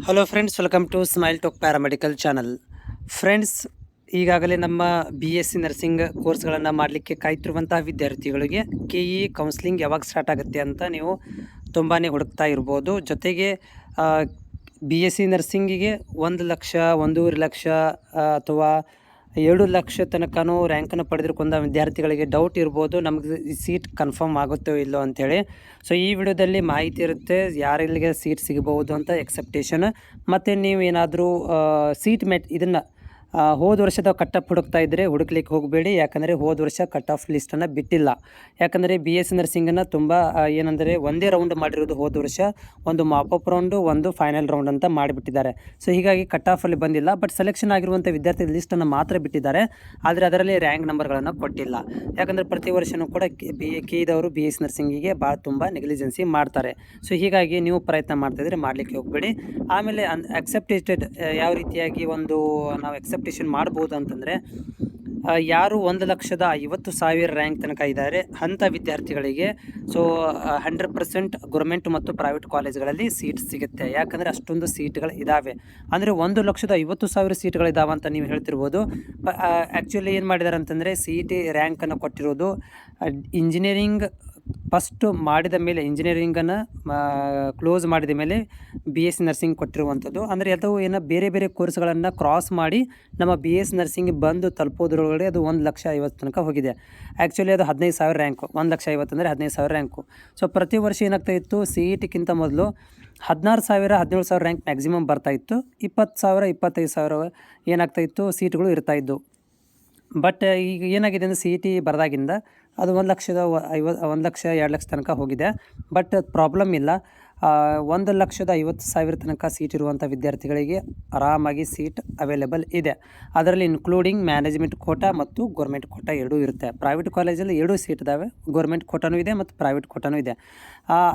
Hello friends, welcome to smile talk paramedical channel. Friends, ಈಗಾಗಲೇ ನಮ್ಮ BSc nursing ಕೋರ್ಸ್ಗಳನ್ನು ಮಾಡಲಿಕ್ಕೆ ಕಾಯ್ತಿರುವಂತಹ ವಿದ್ಯಾರ್ಥಿಗಳಿಗೆ KE ಕೌನ್ಸ್ಲಿಂಗ್ ಯಾವಾಗ ಸ್ಟಾರ್ಟ್ ಆಗುತ್ತೆ ಅಂತ ನೀವು ತುಂಬಾ ಹುಡುಕ್ತಾ ಇರ್ಬೋದು. ಜೊತೆಗೆ BSc ನರ್ಸಿಂಗಿಗೆ 1 ಲಕ್ಷ, 1.5 ಲಕ್ಷ ಅಥವಾ 2 ಲಕ್ಷ ತನಕನೂ ರ್ಯಾಂಕನ್ನು ಪಡೆದಿರ್ಕೊಂಡ ವಿದ್ಯಾರ್ಥಿಗಳಿಗೆ ಡೌಟ್ ಇರ್ಬೋದು, ನಮಗೆ ಈ ಸೀಟ್ ಕನ್ಫರ್ಮ್ ಆಗುತ್ತೋ ಇಲ್ಲೋ ಅಂಥೇಳಿ. ಸೊ ಈ ವಿಡಿಯೋದಲ್ಲಿ ಮಾಹಿತಿ ಇರುತ್ತೆ, ಯಾರೆಲ್ಲಿಗೆ ಸೀಟ್ ಸಿಗಬಹುದು ಅಂತ ಎಕ್ಸೆಪ್ಟೇಷನ್, ಮತ್ತು ನೀವೇನಾದರೂ ಸೀಟ್ ಇದನ್ನು ಹೋದ ವರ್ಷದ ಕಟ್ ಆಫ್ ಹುಡುಕ್ತಾ ಇದ್ದರೆ ಹುಡುಕ್ಲಿಕ್ಕೆ ಹೋಗಬೇಡಿ. ಯಾಕಂದರೆ ಹೋದ ವರ್ಷ ಕಟ್ ಆಫ್ ಲಿಸ್ಟನ್ನು ಬಿಟ್ಟಿಲ್ಲ. ಯಾಕಂದರೆ BSc ನರ್ಸಿಂಗನ್ನು ತುಂಬ ಏನಂದರೆ ಒಂದೇ ರೌಂಡ್ ಮಾಡಿರೋದು. ಹೋದ ವರ್ಷ ಒಂದು ಮಾಪಪ್ ರೌಂಡು, ಒಂದು ಫೈನಲ್ ರೌಂಡ್ ಅಂತ ಮಾಡಿಬಿಟ್ಟಿದ್ದಾರೆ. ಸೊ ಹೀಗಾಗಿ ಕಟ್ ಆಫಲ್ಲಿ ಬಂದಿಲ್ಲ. ಬಟ್ ಸೆಲೆಕ್ಷನ್ ಆಗಿರುವಂಥ ವಿದ್ಯಾರ್ಥಿ ಲಿಸ್ಟನ್ನು ಮಾತ್ರ ಬಿಟ್ಟಿದ್ದಾರೆ, ಆದರೆ ಅದರಲ್ಲಿ ರ್ಯಾಂಕ್ ನಂಬರ್ಗಳನ್ನು ಕೊಟ್ಟಿಲ್ಲ. ಯಾಕಂದರೆ ಪ್ರತಿ ವರ್ಷವೂ ಕೂಡ KEದವರು BSc ನರ್ಸಿಂಗಿಗೆ ತುಂಬ ನೆಗ್ಲಿಜೆನ್ಸಿ ಮಾಡ್ತಾರೆ. ಸೊ ಹೀಗಾಗಿ ನೀವು ಪ್ರಯತ್ನ ಮಾಡ್ತಾಯಿದ್ರೆ ಮಾಡಲಿಕ್ಕೆ ಹೋಗಬೇಡಿ. ಆಮೇಲೆ ಅಕ್ಸೆಪ್ಟೇಟೆಡ್ ಯಾವ ರೀತಿಯಾಗಿ ನಾವು ಎಕ್ಸೆಪ್ಟೇಷನ್ ಮಾಡ್ಬೋದು ಅಂತಂದರೆ, ಯಾರು 1,50,000 ರ್ಯಾಂಕ್ ತನಕ ಇದ್ದಾರೆ ಅಂಥ ವಿದ್ಯಾರ್ಥಿಗಳಿಗೆ 100% ಗೌರ್ಮೆಂಟ್ ಮತ್ತು ಪ್ರೈವೇಟ್ ಕಾಲೇಜ್ಗಳಲ್ಲಿ ಸೀಟ್ ಸಿಗುತ್ತೆ. ಯಾಕಂದರೆ ಅಷ್ಟೊಂದು ಸೀಟ್ಗಳು ಇದ್ದಾವೆ. ಅಂದರೆ 1,50,000 ಸೀಟ್ಗಳಿದ್ದಾವೆ ಅಂತ ನೀವು ಹೇಳ್ತಿರ್ಬೋದು. ಆ್ಯಕ್ಚುಲಿ ಏನು ಮಾಡಿದ್ದಾರೆ ಅಂತಂದರೆ, CET ರ್ಯಾಂಕನ್ನು ಕೊಟ್ಟಿರೋದು ಇಂಜಿನಿಯರಿಂಗ್ ಫಸ್ಟು ಮಾಡಿದ ಮೇಲೆ, ಇಂಜಿನಿಯರಿಂಗನ್ನು ಕ್ಲೋಸ್ ಮಾಡಿದ ಮೇಲೆ BSc ನರ್ಸಿಂಗ್ ಕೊಟ್ಟಿರುವಂಥದ್ದು. ಅಂದರೆ ಅದು ಬೇರೆ ಬೇರೆ ಕೋರ್ಸ್ಗಳನ್ನು ಕ್ರಾಸ್ ಮಾಡಿ ನಮ್ಮ BSc ನರ್ಸಿಂಗ್ ಬಂದು ತಲುಪೋದ್ರೊಳಗಡೆ ಅದು 1,50,000 ತನಕ ಹೋಗಿದೆ. ಆ್ಯಕ್ಚುಲಿ ಅದು 15,000 ರ್ಯಾಂಕು. 1,50,000 ಅಂದರೆ 15,000 ರ್ಯಾಂಕು. ಸೊ ಪ್ರತಿ ವರ್ಷ ಏನಾಗ್ತಾಯಿತ್ತು, CETಗಿಂತ ಮೊದಲು 16,000 17,000 ರ್ಯಾಂಕ್ ಮ್ಯಾಕ್ಸಿಮಮ್ ಬರ್ತಾಯಿತ್ತು. 20,000 25,000 ಏನಾಗ್ತಾಯಿತ್ತು ಸೀಟ್ಗಳು ಇರ್ತಾಯಿದ್ದು. ಬಟ್ ಈಗ ಏನಾಗಿದೆ ಅಂದರೆ, CET ಬರೆದಾಗಿಂದ ಅದು 1,50,000 1 ಲಕ್ಷ 2 ಲಕ್ಷ ತನಕ ಹೋಗಿದೆ. ಬಟ್ ಪ್ರಾಬ್ಲಮ್ ಇಲ್ಲ. 1,50,000 ತನಕ ಸೀಟ್ ಇರುವಂಥ ವಿದ್ಯಾರ್ಥಿಗಳಿಗೆ ಆರಾಮಾಗಿ ಸೀಟ್ ಅವೈಲೇಬಲ್ ಇದೆ. ಅದರಲ್ಲಿ ಇನ್ಕ್ಲೂಡಿಂಗ್ ಮ್ಯಾನೇಜ್ಮೆಂಟ್ ಕೋಟಾ ಮತ್ತು ಗೌರ್ಮೆಂಟ್ ಕೋಟಾ ಎರಡೂ ಇರುತ್ತೆ. ಪ್ರೈವೇಟ್ ಕಾಲೇಜಲ್ಲಿ 2 ಸೀಟ್ ಇದ್ದಾವೆ, ಗೌರ್ಮೆಂಟ್ ಕೋಟಾನೂ ಇದೆ ಮತ್ತು ಪ್ರೈವೇಟ್ ಕೋಟಾನೂ ಇದೆ.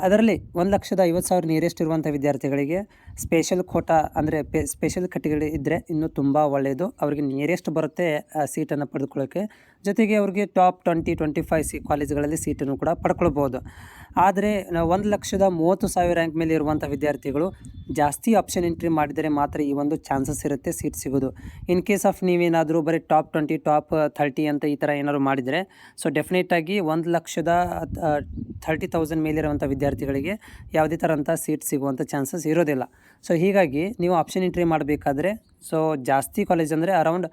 ಅದರಲ್ಲಿ 1,50,000 ನಿಯರೆಸ್ಟ್ ಇರುವಂಥ ವಿದ್ಯಾರ್ಥಿಗಳಿಗೆ ಸ್ಪೆಷಲ್ ಕೋಟಾ ಅಂದರೆ ಸ್ಪೆಷಲ್ ಕೆಟಗರಿ ಇದ್ದರೆ ಇನ್ನೂ ತುಂಬ ಒಳ್ಳೆಯದು. ಅವರಿಗೆ ನಿಯರೆಸ್ಟ್ ಬರುತ್ತೆ ಸೀಟನ್ನು ಪಡೆದುಕೊಳ್ಳೋಕ್ಕೆ. ಜೊತೆಗೆ ಅವ್ರಿಗೆ ಟಾಪ್ 20-25 ಕಾಲೇಜುಗಳಲ್ಲಿ ಸೀಟನ್ನು ಕೂಡ ಪಡ್ಕೊಳ್ಬೋದು. ಆದರೆ 1,30,000 ರ್ಯಾಂಕ್ ಮೇಲೆ ಇರುವಂಥ ವಿದ್ಯಾರ್ಥಿಗಳು ಜಾಸ್ತಿ ಆಪ್ಷನ್ ಎಂಟ್ರಿ ಮಾಡಿದರೆ ಮಾತ್ರ ಈ ಒಂದು ಚಾನ್ಸಸ್ ಇರುತ್ತೆ ಸೀಟ್ ಸಿಗೋದು. ಇನ್ ಕೇಸ್ ಆಫ್ ನೀವೇನಾದರೂ ಬರೀ ಟಾಪ್ 20, ಟಾಪ್ 30 ಅಂತ ಈ ಥರ ಏನಾದ್ರು ಮಾಡಿದರೆ, ಸೊ ಡೆಫಿನೆಟಾಗಿ 1,30,000 ಮೇಲಿರುವಂಥ ವಿದ್ಯಾರ್ಥಿಗಳಿಗೆ ಯಾವುದೇ ಥರ ಅಂತ ಸೀಟ್ ಸಿಗುವಂಥ ಚಾನ್ಸಸ್ ಇರೋದಿಲ್ಲ. ಸೊ ಹೀಗಾಗಿ ನೀವು ಆಪ್ಷನ್ ಎಂಟ್ರಿ ಮಾಡಬೇಕಾದ್ರೆ, ಸೊ ಜಾಸ್ತಿ ಕಾಲೇಜ್ ಅಂದರೆ ಅರೌಂಡ್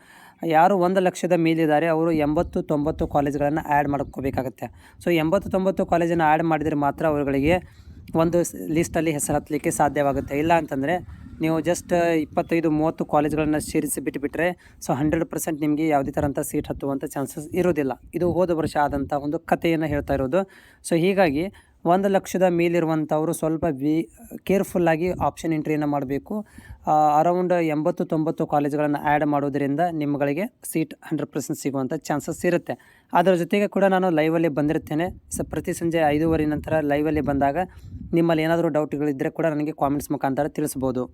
ಯಾರು 1,00,000 ಮೇಲಿದ್ದಾರೆ ಅವರು 80-90 ಕಾಲೇಜ್ಗಳನ್ನು ಆ್ಯಡ್ ಮಾಡ್ಕೋಬೇಕಾಗತ್ತೆ. ಸೊ 80-90 ಕಾಲೇಜನ್ನು ಆ್ಯಡ್ ಮಾಡಿದರೆ ಮಾತ್ರ ಅವರುಗಳಿಗೆ ಒಂದು ಲಿಸ್ಟಲ್ಲಿ ಹೆಸರು ಹತ್ತಲಿಕ್ಕೆ ಸಾಧ್ಯವಾಗುತ್ತೆ. ಇಲ್ಲ ಅಂತಂದರೆ ನೀವು ಜಸ್ಟ್ 25-30 ಕಾಲೇಜ್ಗಳನ್ನು ಸೇರಿಸಿ ಬಿಟ್ಟುಬಿಟ್ರೆ, ಸೊ 100% ನಿಮಗೆ ಯಾವುದೇ ಥರಂಥ ಸೀಟ್ ಹತ್ತುವಂಥ ಚಾನ್ಸಸ್ ಇರೋದಿಲ್ಲ. ಇದು ಹೋದ ವರ್ಷ ಆದಂಥ ಒಂದು ಕಥೆಯನ್ನು ಹೇಳ್ತಾ ಇರೋದು. ಸೊ ಹೀಗಾಗಿ 1,00,000 ಮೇಲಿರುವಂಥವರು ಸ್ವಲ್ಪ ಕೇರ್ಫುಲ್ಲಾಗಿ ಆಪ್ಷನ್ ಎಂಟ್ರಿಯನ್ನು ಮಾಡಬೇಕು. ಅರೌಂಡ್ 80-90 ಕಾಲೇಜ್ಗಳನ್ನು ಆ್ಯಡ್ ಮಾಡೋದರಿಂದ ನಿಮ್ಮಗಳಿಗೆ ಸೀಟ್ 100% ಸಿಗುವಂಥ ಚಾನ್ಸಸ್ ಇರುತ್ತೆ. ಅದರ ಜೊತೆಗೆ ಕೂಡ ನಾನು ಲೈವಲ್ಲಿ ಬಂದಿರ್ತೇನೆ. ಪ್ರತಿ ಸಂಜೆ 5:30 ನಂತರ ಲೈವಲ್ಲಿ ಬಂದಾಗ ನಿಮ್ಮಲ್ಲಿ ಏನಾದರೂ ಡೌಟ್ಗಳಿದ್ದರೆ ಕೂಡ ನನಗೆ ಕಾಮೆಂಟ್ಸ್ ಮುಖಾಂತರ ತಿಳಿಸ್ಬೋದು.